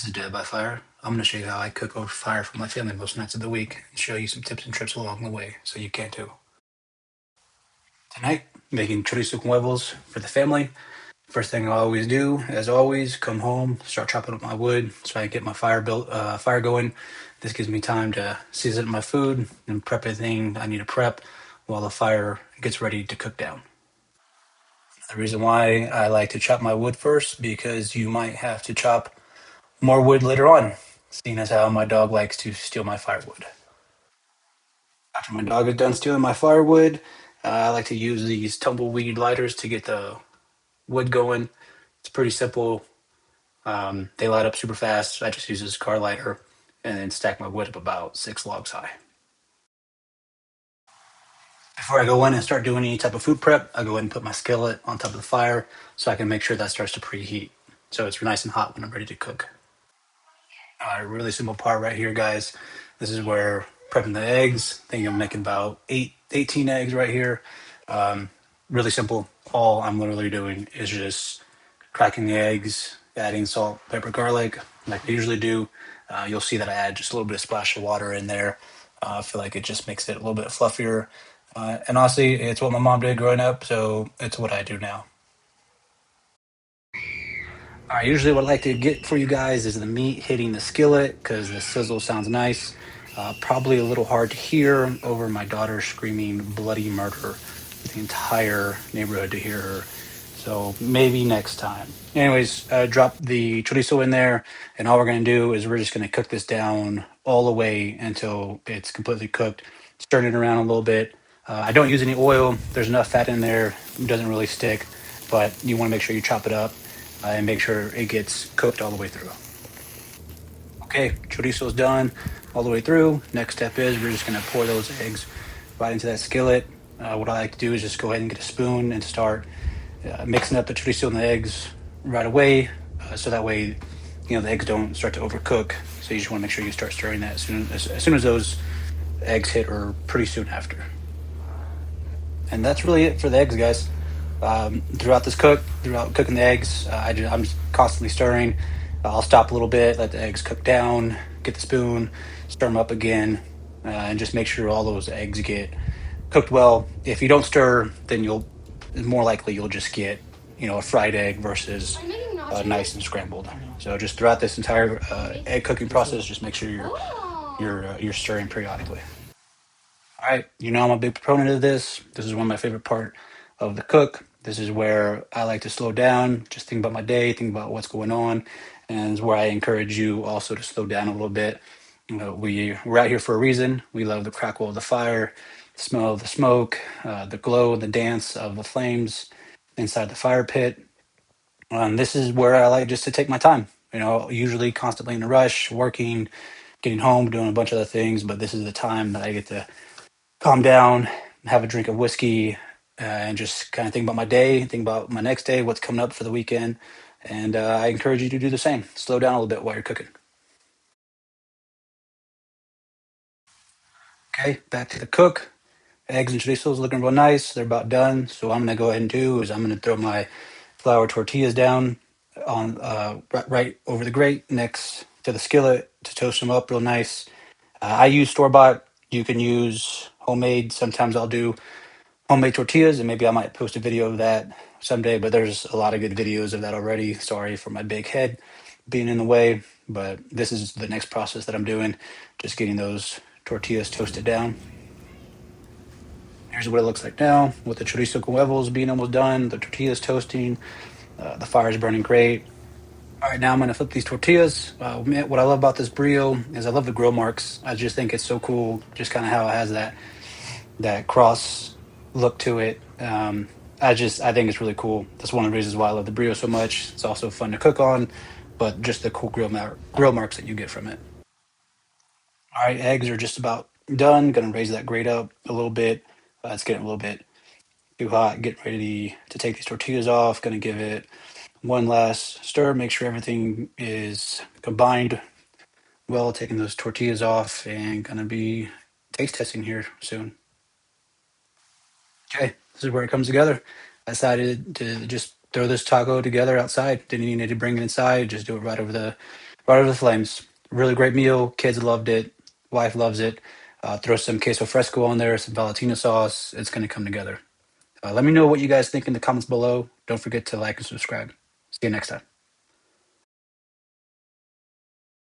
This is DadByFire. I'm going to show you how I cook over fire for my family most nights of the week and show you some tips and tricks along the way so you can too. Tonight, making chorizo con huevos for the family. First thing I always do, as always, come home, start chopping up my wood so I can get my fire going. This gives me time to season my food and prep everything I need to prep while the fire gets ready to cook down. The reason why I like to chop my wood first because you might have to chop more wood later on, seeing as how my dog likes to steal my firewood. After my dog is done stealing my firewood, I like to use these tumbleweed lighters to get the wood going. It's pretty simple. They light up super fast. I just use this car lighter and then stack my wood up about 6 logs high. Before I go in and start doing any type of food prep, I go ahead and put my skillet on top of the fire so I can make sure that starts to preheat. So it's nice and hot when I'm ready to cook. Really simple part right here, guys. This is where prepping the eggs. I think I'm making about 18 eggs right here. Um, really simple. All I'm literally doing is just cracking the eggs, adding salt, pepper, garlic, like I usually do. You'll see that I add just a little bit of splash of water in there. I feel like it just makes it a little bit fluffier. And honestly, it's what my mom did growing up, so it's what I do now. Usually what I like to get for you guys is the meat hitting the skillet because the sizzle sounds nice. Probably a little hard to hear over my daughter screaming bloody murder for the entire neighborhood to hear her. So maybe next time. Anyways, drop the chorizo in there, and all we're going to do is we're just going to cook this down all the way until it's completely cooked. Stir it around a little bit. I don't use any oil. There's enough fat in there. It doesn't really stick, but you want to make sure you chop it up and make sure it gets cooked all the way through. Okay, chorizo's done all the way through. Next step is we're just going to pour those eggs right into that skillet. What I like to do is just go ahead and get a spoon and start mixing up the chorizo and the eggs right away, so that way, the eggs don't start to overcook. So you just want to make sure you start stirring that as soon as those eggs hit, or pretty soon after. And that's really it for the eggs, guys. Throughout cooking the eggs, I'm just constantly stirring. I'll stop a little bit, let the eggs cook down, get the spoon, stir them up again, and just make sure all those eggs get cooked well. If you don't stir, then more likely you'll just get a fried egg versus nice and scrambled. So just throughout this entire egg cooking process, just make sure you're stirring periodically. All right, I'm a big proponent of this. This is one of my favorite part of the cook. This is where I like to slow down, just think about my day, think about what's going on, and it's where I encourage you also to slow down a little bit. We're out here for a reason. We love the crackle of the fire, the smell of the smoke, the glow, the dance of the flames inside the fire pit. This is where I like just to take my time. Usually constantly in a rush, working, getting home, doing a bunch of other things, but this is the time that I get to calm down, have a drink of whiskey, and just kind of think about my day, think about my next day, what's coming up for the weekend. And I encourage you to do the same. Slow down a little bit while you're cooking. Okay, back to the cook. Eggs and chorizo looking real nice. They're about done. So what I'm gonna go ahead and do is I'm gonna throw my flour tortillas down on right over the grate next to the skillet to toast them up real nice. I use store bought. You can use homemade. Sometimes I'll do homemade tortillas, and maybe I might post a video of that someday. But there's a lot of good videos of that already. Sorry for my big head being in the way, but this is the next process that I'm doing, just getting those tortillas toasted down. Here's what it looks like now, with the chorizo con huevos being almost done, the tortillas toasting, the fire is burning great. All right, now I'm gonna flip these tortillas. What I love about this Breeo is I love the grill marks. I just think it's so cool, just kind of how it has that cross look to it. I think it's really cool. That's one of the reasons why I love the Breeo so much. It's also fun to cook on, but just the cool grill marks that you get from it. All right, eggs are just about done. Gonna raise that grate up a little bit. It's getting a little bit too hot. Getting ready to take these tortillas off. Gonna give it one last stir. Make sure everything is combined well. Taking those tortillas off and gonna be taste testing here soon. Okay, this is where it comes together. I decided to just throw this taco together outside. Didn't even need to bring it inside. Just do it right over right over the flames. Really great meal. Kids loved it. Wife loves it. Throw some queso fresco on there, some Valentina sauce. It's going to come together. Let me know what you guys think in the comments below. Don't forget to like and subscribe. See you next time.